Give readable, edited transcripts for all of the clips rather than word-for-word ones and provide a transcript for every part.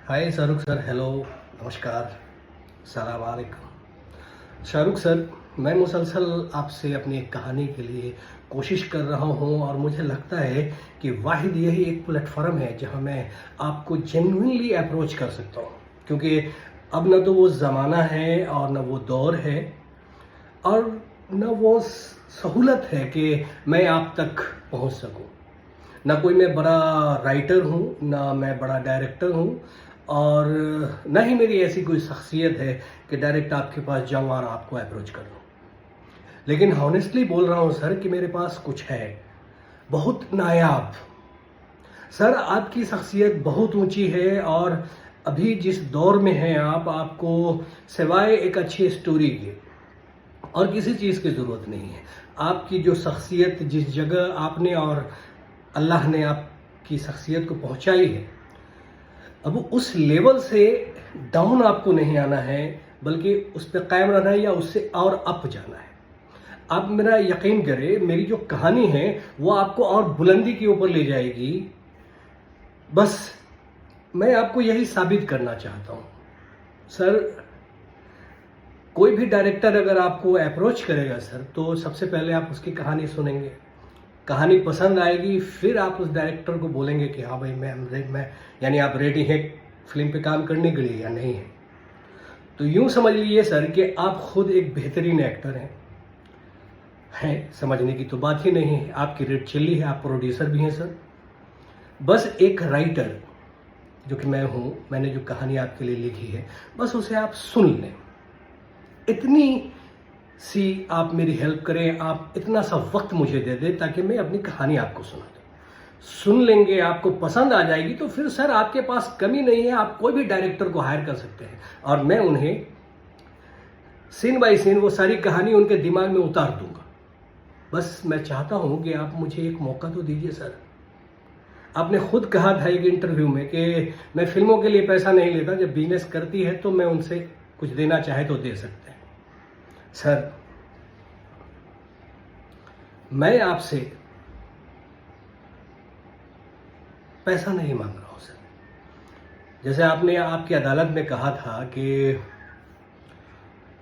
हाय Shahrukh sir, hello, नमस्कार, सलाम वालेकुम। शाहरुख सर, मैं मुसलसल आपसे अपनी एक कहानी के लिए कोशिश कर रहा हूँ और मुझे लगता है कि वाहिद यही एक प्लेटफॉर्म है जहाँ मैं आपको जेन्युइनली अप्रोच कर सकता हूँ, क्योंकि अब न तो वो ज़माना है और न वो दौर है और न वो सहूलत है कि मैं आप तक पहुँच सकूँ। ना कोई मैं बड़ा राइटर हूँ, ना मैं बड़ा डायरेक्टर हूँ और ना ही मेरी ऐसी कोई शख्सियत है कि डायरेक्ट आपके पास जाऊँ और आपको अप्रोच कर लूँ। लेकिन हॉनेस्टली बोल रहा हूँ सर कि मेरे पास कुछ है, बहुत नायाब। सर, आपकी शख्सियत बहुत ऊंची है और अभी जिस दौर में हैं आप, आपको सिवाय एक अच्छी स्टोरी के और किसी चीज़ की ज़रूरत नहीं है। आपकी जो शख्सियत जिस जगह आपने और अल्लाह ने आपकी शख्सियत को पहुंचाई है, अब उस लेवल से डाउन आपको नहीं आना है, बल्कि उस पर कायम रहना है या उससे और अप जाना है। आप मेरा यकीन करें, मेरी जो कहानी है वो आपको और बुलंदी के ऊपर ले जाएगी। बस मैं आपको यही साबित करना चाहता हूँ सर। कोई भी डायरेक्टर अगर आपको अप्रोच करेगा सर, तो सबसे पहले आप उसकी कहानी सुनेंगे, कहानी पसंद आएगी, फिर आप उस डायरेक्टर को बोलेंगे कि हाँ भाई मैं यानी आप रेडी हैं फिल्म पे काम करने के लिए या नहीं है। तो यूं समझ लीजिए सर कि आप खुद एक बेहतरीन एक्टर हैं, समझने की तो बात ही नहीं है। आपकी रेड चिल्ली है, आप प्रोड्यूसर भी हैं सर। बस एक राइटर जो कि मैं हूँ, मैंने जो कहानी आपके लिए लिखी है, बस उसे आप सुन लें। इतनी सी आप मेरी हेल्प करें, आप इतना सा वक्त मुझे दे दें ताकि मैं अपनी कहानी आपको सुना दूँ। सुन लेंगे, आपको पसंद आ जाएगी तो फिर सर आपके पास कमी नहीं है, आप कोई भी डायरेक्टर को हायर कर सकते हैं और मैं उन्हें सीन बाय सीन वो सारी कहानी उनके दिमाग में उतार दूंगा। बस मैं चाहता हूं कि आप मुझे एक मौका तो दीजिए सर। आपने खुद कहा था एक इंटरव्यू में कि मैं फिल्मों के लिए पैसा नहीं लेता, जब बिजनेस करती है तो मैं उनसे कुछ देना चाहे तो दे सकते हैं। सर, मैं आपसे पैसा नहीं मांग रहा हूं सर। जैसे आपने आपकी अदालत में कहा था कि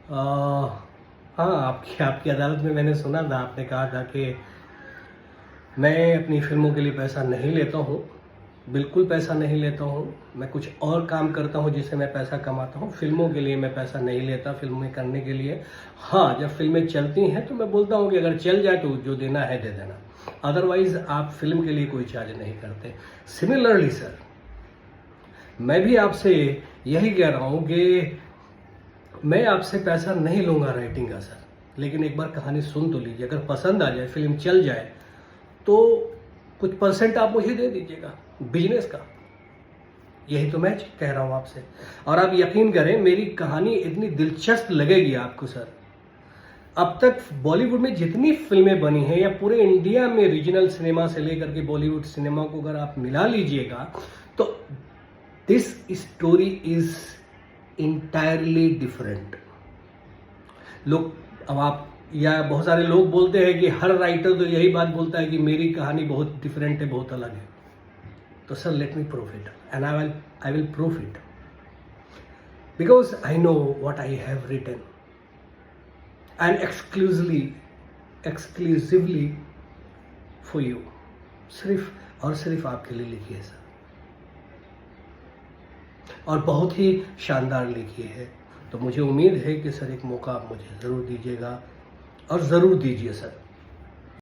हाँ, आपकी आपकी अदालत में मैंने सुना था, आपने कहा था कि मैं अपनी फिल्मों के लिए पैसा नहीं लेता हूँ, बिल्कुल पैसा नहीं लेता हूँ। मैं कुछ और काम करता हूँ जिससे मैं पैसा कमाता हूँ। फिल्मों के लिए मैं पैसा नहीं लेता, फिल्में करने के लिए। हाँ, जब फिल्में चलती हैं तो मैं बोलता हूँ कि अगर चल जाए तो जो देना है दे देना, अदरवाइज आप फिल्म के लिए कोई चार्ज नहीं करते। सिमिलरली सर, मैं भी आपसे यही कह रहा हूँ कि मैं आपसे पैसा नहीं लूँगा राइटिंग का सर, लेकिन एक बार कहानी सुन तो लीजिए। अगर पसंद आ जाए, फिल्म चल जाए तो कुछ परसेंट आप मुझे दे दीजिएगा बिजनेस का। यही तो मैं कह रहा हूँ आपसे। और आप यकीन करें, मेरी कहानी इतनी दिलचस्प लगेगी आपको सर। अब तक बॉलीवुड में जितनी फिल्में बनी हैं या पूरे इंडिया में रीजनल सिनेमा से लेकर के बॉलीवुड सिनेमा को अगर आप मिला लीजिएगा तो this story is entirely different. लोग, अब आप या बहुत सारे लोग बोलते हैं कि हर राइटर तो यही बात बोलता है कि मेरी कहानी बहुत डिफरेंट है, बहुत अलग है। तो sir, let me prove it and I will prove it because I know what I have written and exclusively for you. सिर्फ और सिर्फ आपके लिए लिखी है सर, और बहुत ही शानदार लिखी है। तो मुझे उम्मीद है कि सर एक मौका आप मुझे ज़रूर दीजिएगा और ज़रूर दीजिए सर।